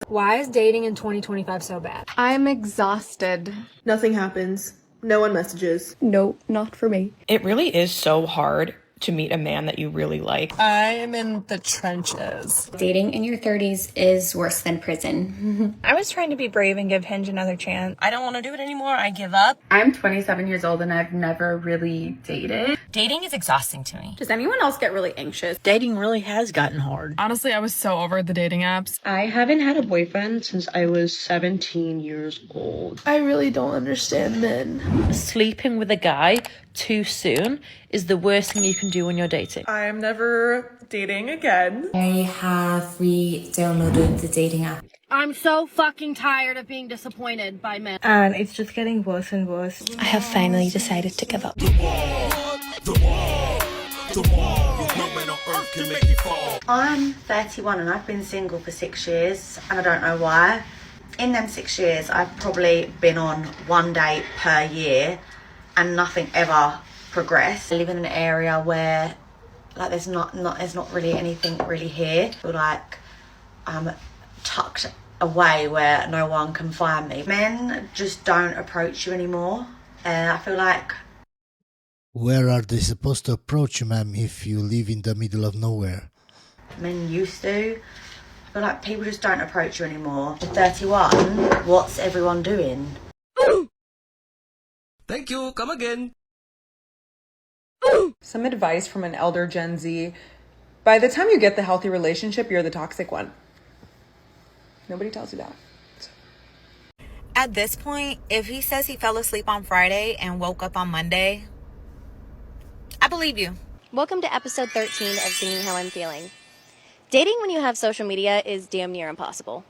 Why is dating in 2025 so bad? I'm exhausted. Nothing happens. No one messages. No, not for me. It really is so hard to meet a man that you really like. I am in the trenches. Dating in your 30s is worse than prison. I was trying to be brave and give Hinge another chance. I don't want to do it anymore. I give up. I'm 27 years old and I've never really dated. Dating is exhausting to me. Does anyone else get really anxious? Dating really has gotten hard. Honestly, I was so over the dating apps. I haven't had a boyfriend since I was 17 years old. I really don't understand men. Sleeping with a guy too soon is the worst thing you can do when you're dating. I am never dating again. I have re-downloaded the dating app. I'm so fucking tired of being disappointed by men. And it's just getting worse and worse. I have finally decided to give up. I'm 31 and I've been single for 6 years and I don't know why. In them 6 years, I've probably been on one date per year and nothing ever progressed. I live in an area where like there's not really anything really here. I feel like I'm tucked away where no one can find me. Men just don't approach you anymore. And I feel like... Where are they supposed to approach you, ma'am, if you live in the middle of nowhere? Men used to. I feel like people just don't approach you anymore. At 31, what's everyone doing? Thank you, come again. Some advice from an elder Gen Z. By the time you get the healthy relationship, you're the toxic one. Nobody tells you that. At this point, if he says he fell asleep on Friday and woke up on Monday, I believe you. Welcome to episode 13 of Singing How I'm Feeling. Dating when you have social media is damn near impossible.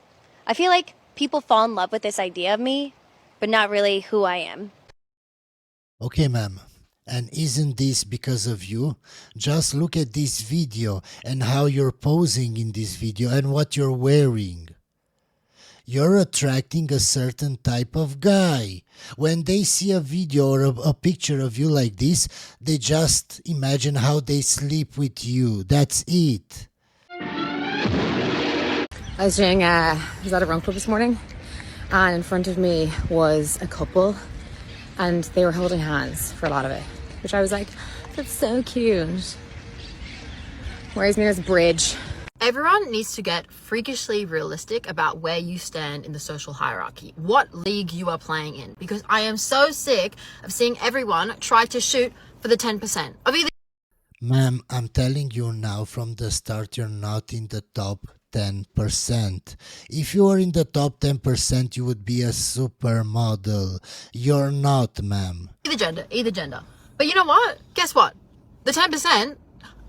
I feel like people fall in love with this idea of me, but not really who I am. Okay, ma'am. And isn't this because of you? Just look at this video and how you're posing in this video and what you're wearing. You're attracting a certain type of guy. When they see a video or a picture of you like this, they just imagine how they sleep with you. That's it. I was doing I was at a run club this morning, and in front of me was a couple, and they were holding hands for a lot of it, which I was like, that's so cute. Where's nearest bridge? Everyone needs to get freakishly realistic about where you stand in the social hierarchy, what league you are playing in, because I am so sick of seeing everyone try to shoot for the 10% of either. Ma'am, I'm telling you now from the start, you're not in the top 10%. If you were in the top 10%, you would be a supermodel. You're not, ma'am. Either gender. But you know what? Guess what? The 10%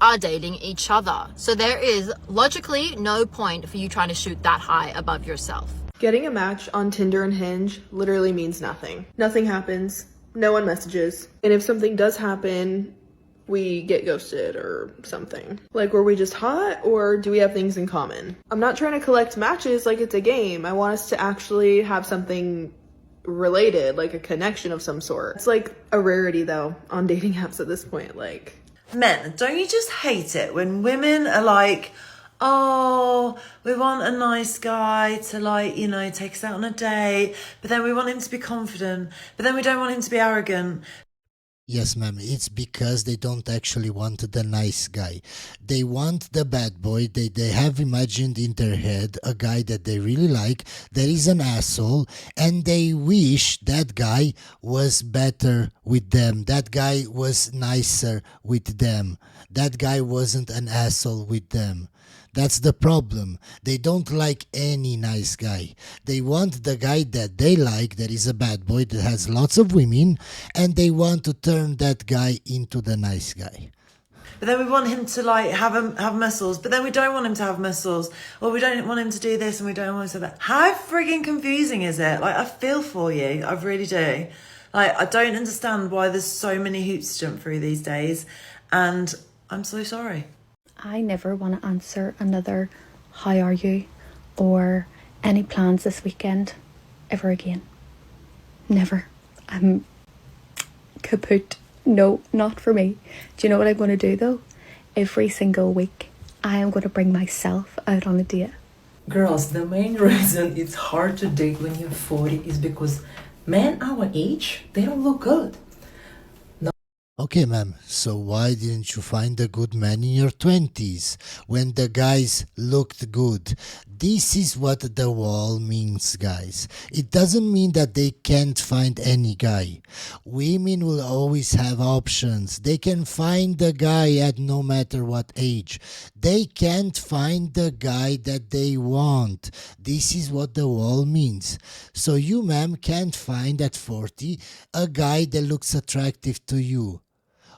are dating each other. So there is logically no point for you trying to shoot that high above yourself. Getting a match on Tinder and Hinge literally means nothing. Nothing happens. No one messages. And if something does happen, we get ghosted or something. Like, were we just hot or do we have things in common? I'm not trying to collect matches like it's a game. I want us to actually have something related, like a connection of some sort. It's like a rarity though on dating apps at this point. Like, men, don't you just hate it when women are like, oh, we want a nice guy to, like, you know, take us out on a date, but then we want him to be confident, but then we don't want him to be arrogant. Yes, ma'am, it's because they don't actually want the nice guy. They want the bad boy. They have imagined in their head a guy that they really like, that is an asshole, and they wish that guy was better with them. That guy was nicer with them. That guy wasn't an asshole with them. That's the problem. They don't like any nice guy. They want the guy that they like, that is a bad boy, that has lots of women, and they want to turn that guy into the nice guy. But then we want him to, like, have muscles, but then we don't want him to have muscles, or we don't want him to do this and we don't want him to do that. How frigging confusing is it? Like, I feel for you. I really do. Like, I don't understand why there's so many hoops to jump through these days, and I'm so sorry. I never want to answer another "How are you?" or "Any plans this weekend?" ever again. Never. I'm kaput. No, not for me. Do you know what I'm going to do though? Every single week, I am going to bring myself out on a date. Girls, the main reason it's hard to date when you're 40 is because men our age, they don't look good. Okay, ma'am, so why didn't you find a good man in your 20s when the guys looked good? This is what the wall means, guys. It doesn't mean that they can't find any guy. Women will always have options. They can find the guy at no matter what age. They can't find the guy that they want. This is what the wall means. So you, ma'am, can't find at 40 a guy that looks attractive to you.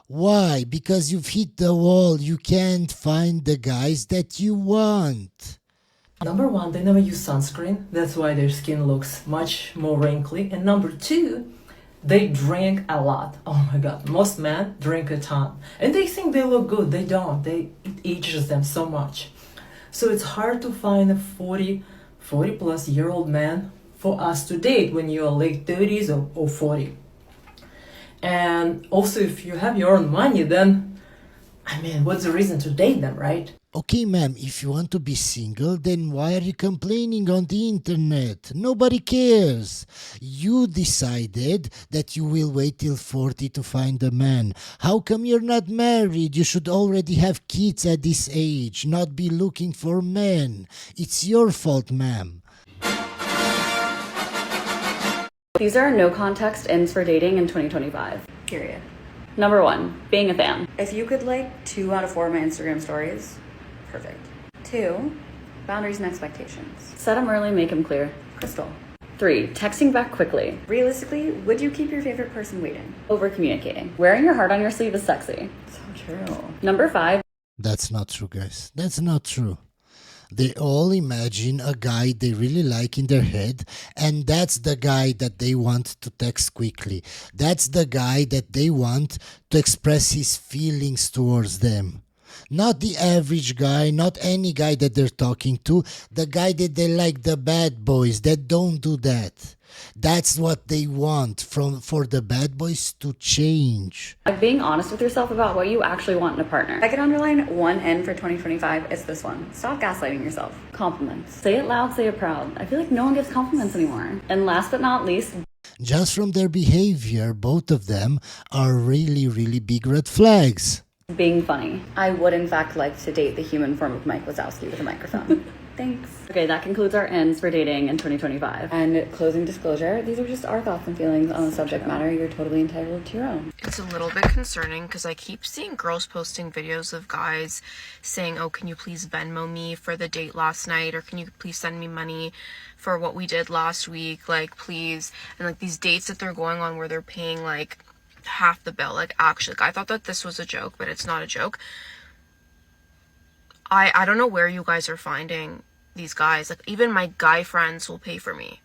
Why? Because you've hit the wall. You can't find the guys that you want. Number one, they never use sunscreen. That's why their skin looks much more wrinkly. And number two, they drink a lot. Oh my god, most men drink a ton. And they think they look good. They don't. It ages them so much. So it's hard to find a 40 plus year old man for us to date when you're late 30s or 40. And also, if you have your own money, then, I mean, what's the reason to date them, right? Okay, ma'am, if you want to be single, then why are you complaining on the internet? Nobody cares. You decided that you will wait till 40 to find a man. How come you're not married? You should already have kids at this age, not be looking for men. It's your fault, ma'am. These are no context ends for dating in 2025. Period. Number 1, being a fan. If you could like 2 out of 4 of my Instagram stories, perfect. 2, boundaries and expectations. Set them early, make them clear. Crystal. 3, texting back quickly. Realistically, would you keep your favorite person waiting? Over communicating. Wearing your heart on your sleeve is sexy. So true. Number 5. That's not true, guys. That's not true. They all imagine a guy they really like in their head, and that's the guy that they want to text quickly. That's the guy that they want to express his feelings towards them. Not the average guy, not any guy that they're talking to, the guy that they like, the bad boys that don't do that. That's what they want for the bad boys to change. Like being honest with yourself about what you actually want in a partner. I can underline one N for 2025. It's this one. Stop gaslighting yourself. Compliments. Say it loud, say it proud. I feel like no one gives compliments anymore. And last but not least, just from their behavior, both of them are really, really big red flags. Being funny. I would in fact like to date the human form of Mike Wazowski with a microphone. Thanks. Okay, that concludes our ends for dating in 2025. And closing disclosure, these are just our thoughts and feelings on the subject matter. You're totally entitled to your own. It's a little bit concerning because I keep seeing girls posting videos of guys saying, oh, can you please Venmo me for the date last night? Or can you please send me money for what we did last week? Like, please. And like these dates that they're going on where they're paying like half the bill. Like, actually, I thought that this was a joke, but it's not a joke. I don't know where you guys are finding these guys. Like, even my guy friends will pay for me.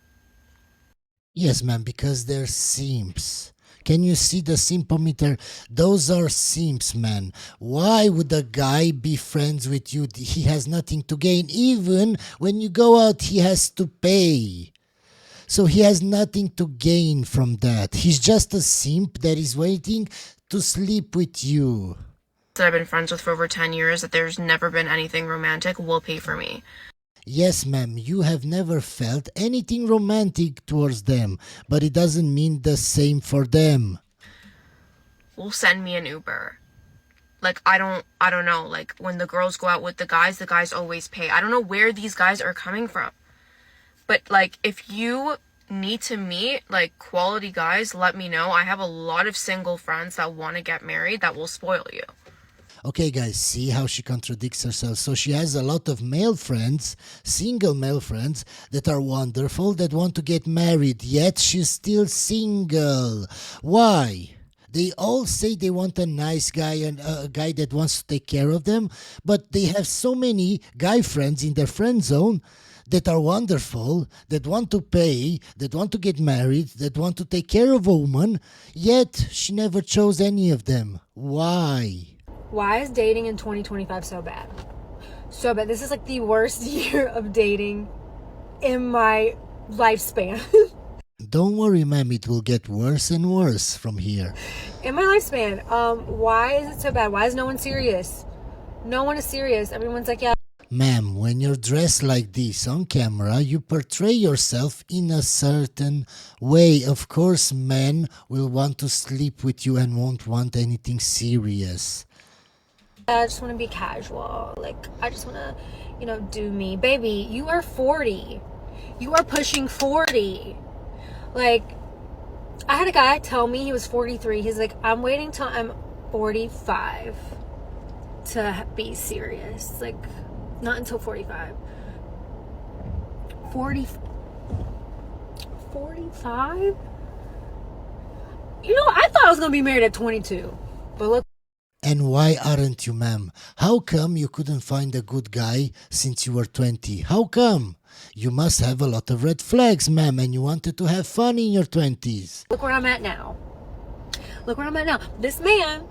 Yes, ma'am, because they're simps. Can you see the simpometer? Those are simps, man. Why would a guy be friends with you? He has nothing to gain. Even when you go out, he has to pay. So he has nothing to gain from that. He's just a simp that is waiting to sleep with you. That I've been friends with for over 10 years, that there's never been anything romantic, will pay for me. Yes, ma'am, you have never felt anything romantic towards them, but it doesn't mean the same for them. Will send me an Uber. Like, I don't know. Like, when the girls go out with the guys always pay. I don't know where these guys are coming from. But, like, if you need to meet, like, quality guys, let me know. I have a lot of single friends that want to get married that will spoil you. Okay, guys, see how she contradicts herself. So she has a lot of male friends, single male friends, that are wonderful, that want to get married, yet she's still single. Why? They all say they want a nice guy and a guy that wants to take care of them, but they have so many guy friends in their friend zone that are wonderful, that want to pay, that want to get married, that want to take care of a woman, yet she never chose any of them. Why? Why is dating in 2025 so bad? So bad. This is like the worst year of dating in my lifespan. Don't worry, ma'am. It will get worse and worse from here. In my lifespan. Why is it so bad? Why is no one serious? No one is serious. Everyone's like, yeah. Ma'am, when you're dressed like this on camera, you portray yourself in a certain way. Of course, men will want to sleep with you and won't want anything serious. I just want to be casual. Like, I just want to, do me. Baby, you are 40. You are pushing 40. Like, I had a guy tell me he was 43. He's like, I'm waiting till I'm 45 to be serious. Like, not until 45. 45? I thought I was going to be married at 22. But look. And why aren't you, ma'am? How come you couldn't find a good guy since you were 20? How come? You must have a lot of red flags, ma'am, and you wanted to have fun in your 20s. Look where I'm at now. This man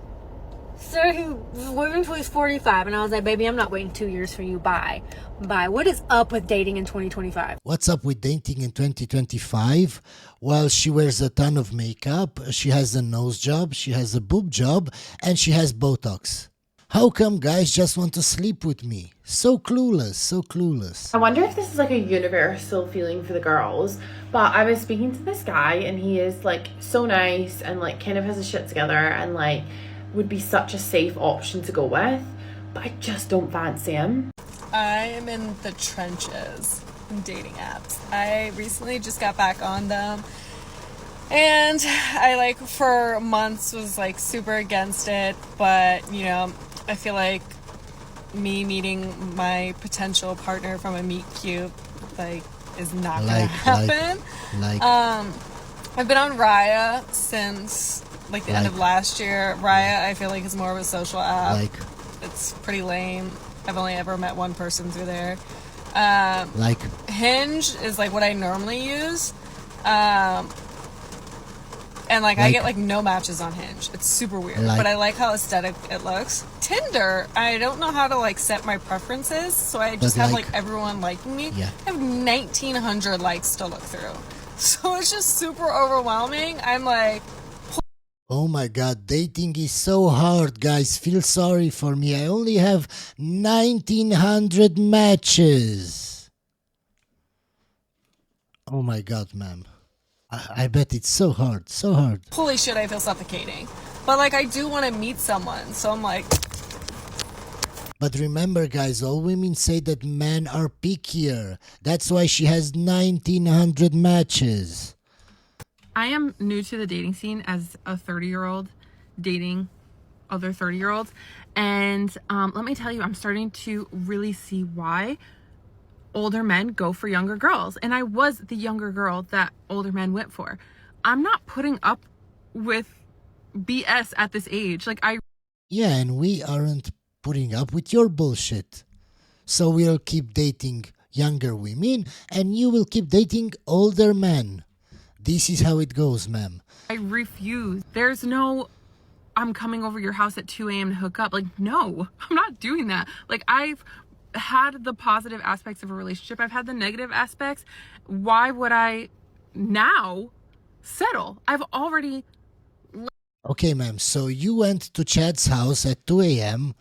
said he was waiting until he's 45, and I was like, baby, I'm not waiting 2 years for you. Bye. What is up with dating in 2025? What's up with dating in 2025? Well, she wears a ton of makeup, she has a nose job, she has a boob job, and she has Botox. How come guys just want to sleep with me? So clueless, so clueless. I wonder if this is like a universal feeling for the girls, but I was speaking to this guy and he is like so nice and like kind of has his shit together and like would be such a safe option to go with, but I just don't fancy him. I am in the trenches in dating apps. I recently just got back on them, and I for months was super against it, but I feel like me meeting my potential partner from a meet cute is not gonna happen. I've been on Raya since the end of last year. Raya, I feel is more of a social app. It's pretty lame. I've only ever met one person through there. Hinge is what I normally use. And I get no matches on Hinge. It's super weird, but I like how aesthetic it looks. Tinder, I don't know how to set my preferences, so I just have everyone liking me. Yeah. I have 1,900 likes to look through, so it's just super overwhelming. I'm like, oh my god, dating is so hard, guys. Feel sorry for me. I only have 1,900 matches. Oh my god, ma'am. I bet it's so hard, so hard. Holy shit, I feel suffocating. But I do want to meet someone, so I'm like. But remember, guys, all women say that men are pickier. That's why she has 1,900 matches. I am new to the dating scene as a 30-year-old dating other 30-year-olds. And let me tell you, I'm starting to really see why older men go for younger girls. And I was the younger girl that older men went for. I'm not putting up with BS at this age. Yeah, and we aren't putting up with your bullshit. So we'll keep dating younger women and you will keep dating older men. This is how it goes, ma'am. I refuse. There's no, I'm coming over your house at 2 a.m. to hook up. No, I'm not doing that. I've had the positive aspects of a relationship. I've had the negative aspects. Why would I now settle? I've already... Okay, ma'am, so you went to Chad's house at 2 a.m.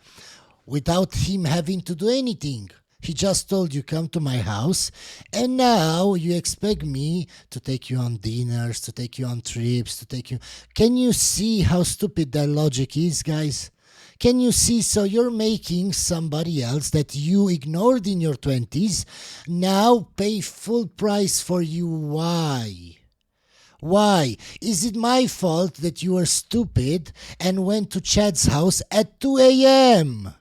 without him having to do anything. He just told you, come to my house, and now you expect me to take you on dinners, to take you on trips, to take you... Can you see how stupid that logic is, guys? Can you see? So you're making somebody else that you ignored in your 20s now pay full price for you. Why? Why? Is it my fault that you were stupid and went to Chad's house at 2 a.m.?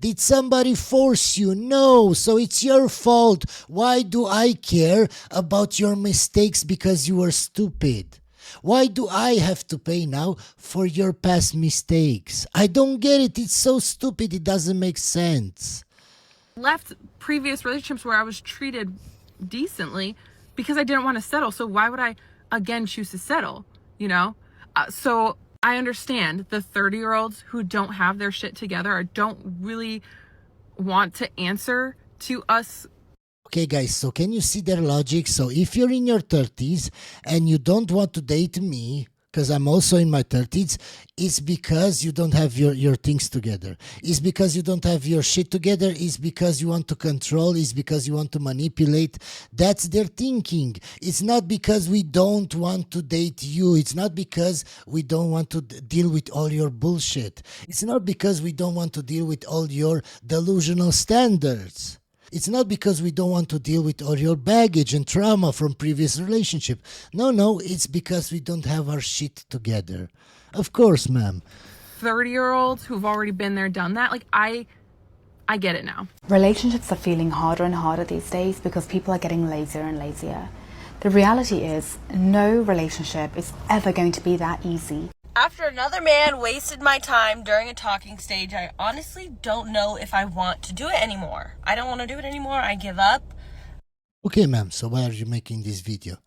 Did somebody force you? No, so it's your fault. Why do I care about your mistakes because you were stupid? Why do I have to pay now for your past mistakes? I don't get it. It's so stupid. It doesn't make sense. Left previous relationships where I was treated decently because I didn't want to settle. So why would I again choose to settle? So I understand the 30-year-olds who don't have their shit together or don't really want to answer to us. Okay, guys, so can you see their logic? So if you're in your 30s and you don't want to date me, because I'm also in my 30s, it's because you don't have your things together. It's because you don't have your shit together. It's because you want to control. It's because you want to manipulate. That's their thinking. It's not because we don't want to date you. It's not because we don't want to deal with all your bullshit. It's not because we don't want to deal with all your delusional standards. It's not because we don't want to deal with all your baggage and trauma from previous relationship. No, it's because we don't have our shit together. Of course, ma'am. 30-year-olds who've already been there, done that. Like, I get it now. Relationships are feeling harder and harder these days because people are getting lazier and lazier. The reality is, no relationship is ever going to be that easy. After another man wasted my time during a talking stage, I honestly don't know if I want to do it anymore. I don't want to do it anymore. I give up. Okay, ma'am, so why are you making this video?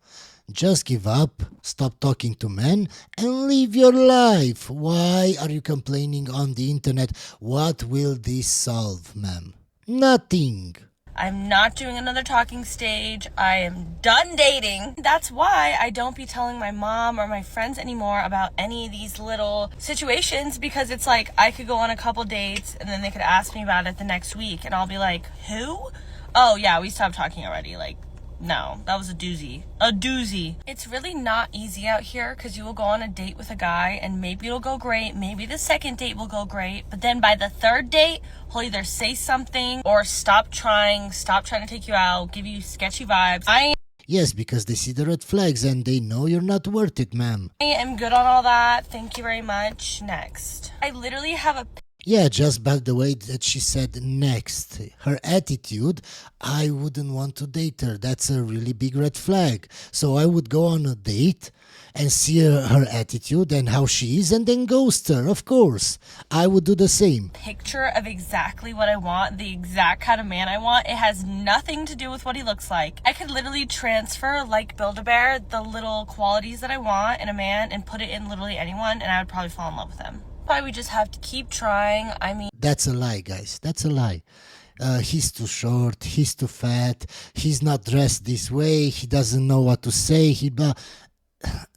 Just give up, stop talking to men, and live your life. Why are you complaining on the internet? What will this solve, ma'am? Nothing. I'm not doing another talking stage. I am done dating. That's why I don't be telling my mom or my friends anymore about any of these little situations, because it's like I could go on a couple dates and then they could ask me about it the next week and I'll be like, who? Oh yeah, we stopped talking already. Like, no, that was a doozy. A doozy. It's really not easy out here because you will go on a date with a guy and maybe it'll go great. Maybe the second date will go great. But then by the third date, he'll either say something or stop trying to take you out, give you sketchy vibes. Yes, because they see the red flags and they know you're not worth it, ma'am. I am good on all that. Thank you very much. Next. I literally have a... Yeah, just by the way that she said next. Her attitude, I wouldn't want to date her. That's a really big red flag. So I would go on a date and see her attitude and how she is and then ghost her, of course. I would do the same. Picture of exactly what I want, the exact kind of man I want. It has nothing to do with what he looks like. I could literally transfer, like Build-A-Bear, the little qualities that I want in a man and put it in literally anyone, and I would probably fall in love with him. Why we just have to keep trying. I mean, that's a lie, guys. That's a lie. He's too short. He's too fat. He's not dressed this way. He doesn't know what to say.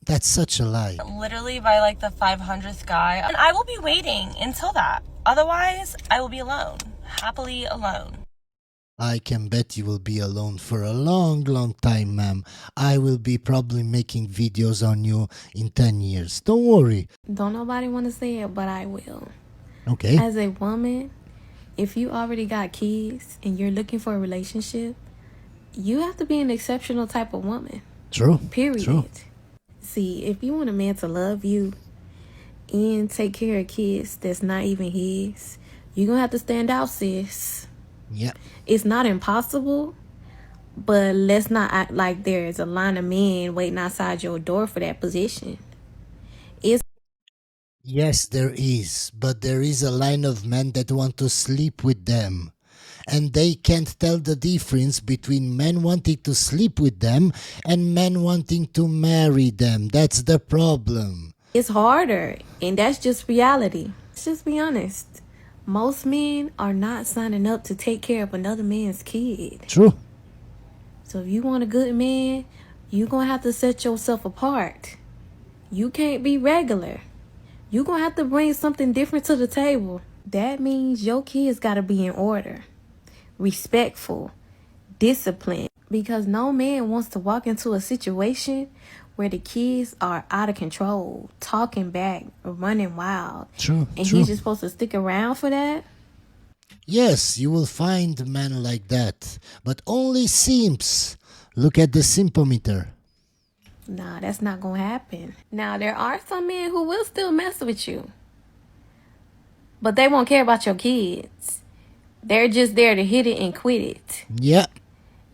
That's such a lie. Literally by like the 500th guy, and I will be waiting until that. Otherwise, I will be alone, happily alone. I can bet you will be alone for a long, long time, ma'am. I will be probably making videos on you in 10 years. Don't worry. Don't nobody want to say it, but I will. Okay. As a woman, if you already got kids and you're looking for a relationship, you have to be an exceptional type of woman. True. Period. True. See, if you want a man to love you and take care of kids that's not even his, you're going to have to stand out, sis. Yeah. It's not impossible, but let's not act like there's a line of men waiting outside your door for that position. Yes, there is, but there is a line of men that want to sleep with them. And they can't tell the difference between men wanting to sleep with them and men wanting to marry them. That's the problem. It's harder, and that's just reality. Let's just be honest. Most men are not signing up to take care of another man's kid. True. So if you want a good man, you're going to have to set yourself apart. You can't be regular. You're going to have to bring something different to the table. That means your kids got to be in order, respectful, disciplined. Because no man wants to walk into a situation where the kids are out of control, talking back, or running wild. True. And true. he's just supposed to stick around for that? Yes, you will find men like that, but only simps. Look at the simpometer. Nah, that's not gonna happen. Now, there are some men who will still mess with you, but they won't care about your kids. They're just there to hit it and quit it. Yeah.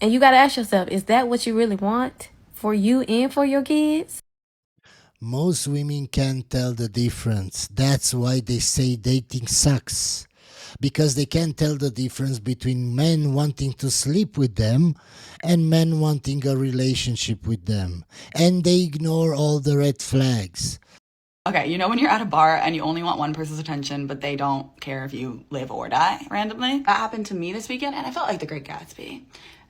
And you gotta ask yourself, is that what you really want for you and for your kids? Most women can't tell the difference. That's why they say dating sucks. Because they can't tell the difference between men wanting to sleep with them and men wanting a relationship with them. And they ignore all the red flags. Okay, you know when you're at a bar and you only want one person's attention, but they don't care if you live or die randomly? That happened to me this weekend, and I felt like the Great Gatsby.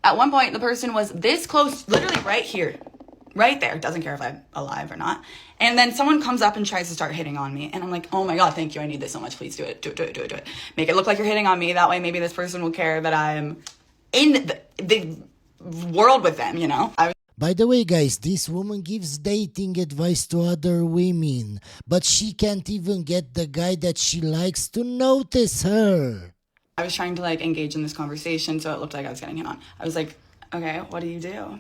At one point, the person was this close, literally right here, right there, doesn't care if I'm alive or not. And then someone comes up and tries to start hitting on me, and I'm like, oh my God, thank you, I need this so much, please do it, do it, do it, do it, do it. Make it look like you're hitting on me, that way maybe this person will care that I'm in the world with them, you know? By the way, guys, this woman gives dating advice to other women, but she can't even get the guy that she likes to notice her. I was trying to like engage in this conversation, so it looked like I was getting hit on. I was like, okay, what do you do?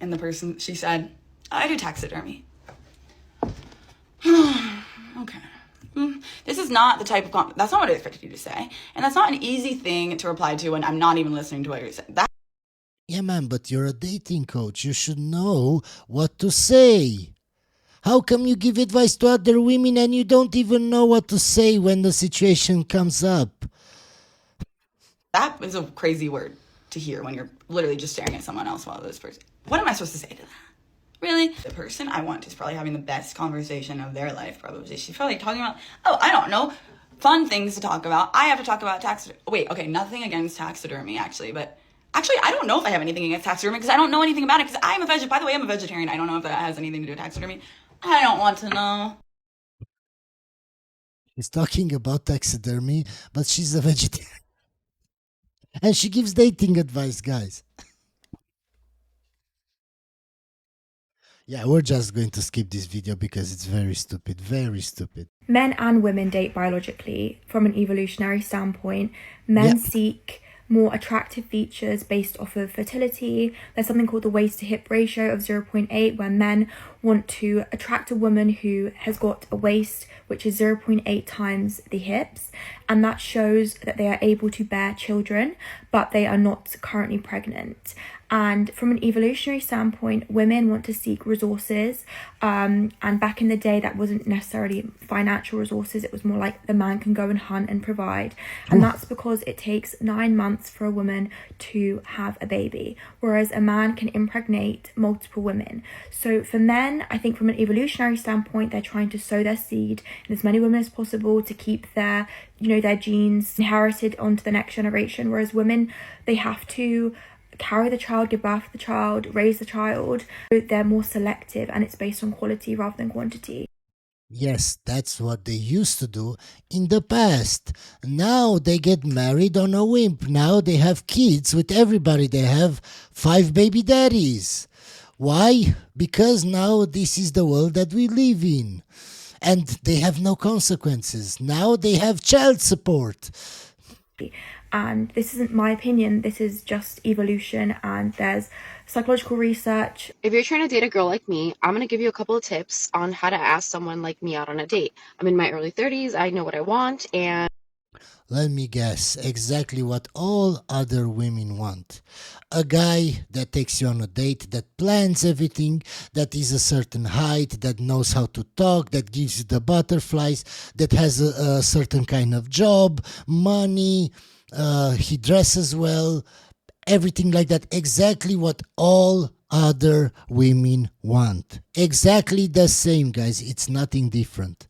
And the person, she said, I do taxidermy. Okay. This is not the type of, that's not what I expected you to say. And that's not an easy thing to reply to when I'm not even listening to what you're saying. Yeah, man, but you're a dating coach. You should know what to say. How come you give advice to other women and you don't even know what to say when the situation comes up? That is a crazy word to hear when you're literally just staring at someone else while this person. What am I supposed to say to that? Really? The person I want is probably having the best conversation of their life, probably. She's probably talking about, oh, I don't know, fun things to talk about. I have to talk about taxidermy. Wait, okay, nothing against taxidermy, actually, but actually, I don't know if I have anything against taxidermy because I don't know anything about it because I'm a vegetarian. By the way, I'm a vegetarian. I don't know if that has anything to do with taxidermy. I don't want to know. She's talking about taxidermy, but she's a vegetarian. And she gives dating advice, guys. Yeah, we're just going to skip this video because it's very stupid, very stupid. Men and women date biologically. From an evolutionary standpoint, men seek more attractive features based off of fertility. There's something called the waist to hip ratio of 0.8, where men want to attract a woman who has got a waist which is 0.8 times the hips, and that shows that they are able to bear children, but they are not currently pregnant. And from an evolutionary standpoint, women want to seek resources, and back in the day that wasn't necessarily financial resources, it was more like the man can go and hunt and provide, and that's because it takes 9 months for a woman to have a baby, whereas a man can impregnate multiple women. So for men, I think from an evolutionary standpoint, they're trying to sow their seed in as many women as possible to keep their, their genes inherited onto the next generation, whereas women, they have to carry the child, give birth to the child, raise the child. They're more selective, and it's based on quality rather than quantity. Yes, that's what they used to do in the past. Now they get married on a whim. Now they have kids with everybody. They have 5 baby daddies. Why? Because now this is the world that we live in. And they have no consequences. Now they have child support. And this isn't my opinion, this is just evolution, and there's psychological research. If you're trying to date a girl like me, I'm going to give you a couple of tips on how to ask someone like me out on a date. I'm in my early 30s, I know what I want, and... Let me guess, exactly what all other women want. A guy that takes you on a date, that plans everything, that is a certain height, that knows how to talk, that gives you the butterflies, that has a certain kind of job, money, he dresses well, everything like that. Exactly what all other women want. Exactly the same, guys. It's nothing different.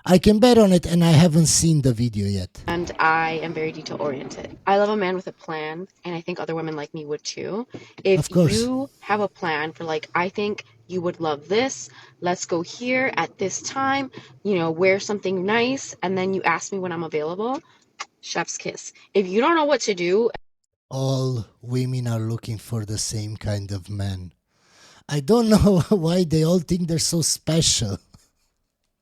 I can bet on it, and I haven't seen the video yet. And I am very detail oriented. I love a man with a plan, and I think other women like me would too. If you have a plan for like, I think you would love this, let's go here at this time, wear something nice, and then you ask me when I'm available, chef's kiss. If you don't know what to do... All women are looking for the same kind of man. I don't know why they all think they're so special.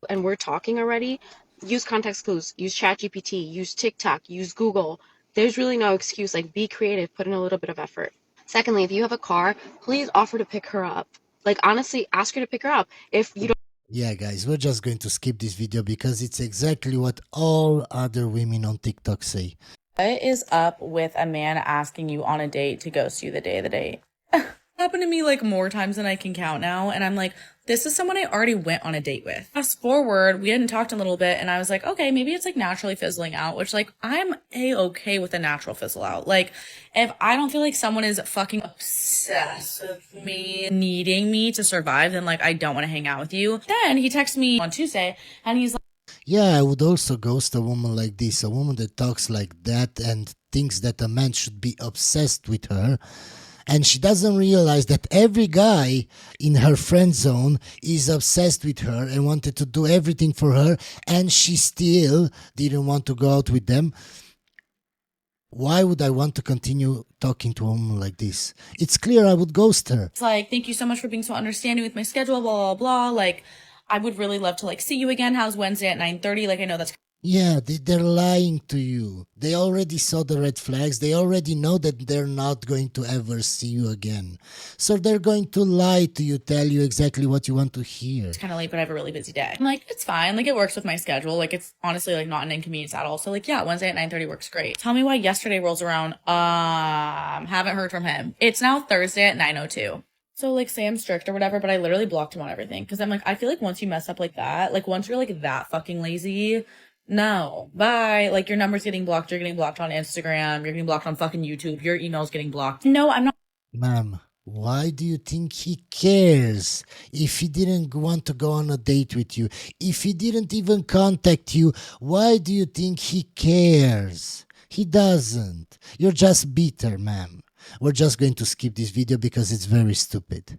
And we're talking already, use context clues, use ChatGPT, use TikTok, use Google. There's really no excuse. Like, be creative, put in a little bit of effort. Secondly, if you have a car, please offer to pick her up. Like, honestly, ask her to pick her up. If you don't... Yeah, guys, we're just going to skip this video because it's exactly what all other women on TikTok say. What is up with a man asking you on a date to ghost you the day of the date? Happened to me like more times than I can count now, and I'm like, this is someone I already went on a date with. Fast forward, we hadn't talked a little bit, and I was like, okay, maybe it's like naturally fizzling out, which like I'm okay with a natural fizzle out. Like, if I don't feel like someone is fucking obsessed with me, needing me to survive, then like I don't want to hang out with you. Then he texted me on Tuesday, and he's like, yeah, I would also ghost a woman like this, a woman that talks like that and thinks that a man should be obsessed with her. And she doesn't realize that every guy in her friend zone is obsessed with her and wanted to do everything for her, and she still didn't want to go out with them. Why would I want to continue talking to a woman like this? It's clear I would ghost her. It's like, thank you so much for being so understanding with my schedule, blah, blah, blah. Like, I would really love to, like, see you again. How's Wednesday at 9:30? Like, I know that's... Yeah, they're lying to you. They already saw the red flags. They already know that they're not going to ever see you again. So they're going to lie to you, tell you exactly what you want to hear. It's kind of late, but I have a really busy day. I'm like, it's fine. Like, it works with my schedule. Like, it's honestly, like, not an inconvenience at all. So, like, yeah, Wednesday at 9:30 works great. Tell me why yesterday rolls around. Haven't heard from him. It's now Thursday at 9:02. So, like, say I'm strict or whatever, but I literally blocked him on everything. Because I'm like, I feel like once you mess up like that, like, once you're, like, that fucking lazy... No, bye. Like, your number's getting blocked. You're getting blocked on Instagram. You're getting blocked on fucking YouTube. Your email's getting blocked. No, I'm not. Ma'am, why do you think he cares? If he didn't want to go on a date with you, if he didn't even contact you, why do you think he cares? He doesn't. You're just bitter, ma'am. We're just going to skip this video because it's very stupid.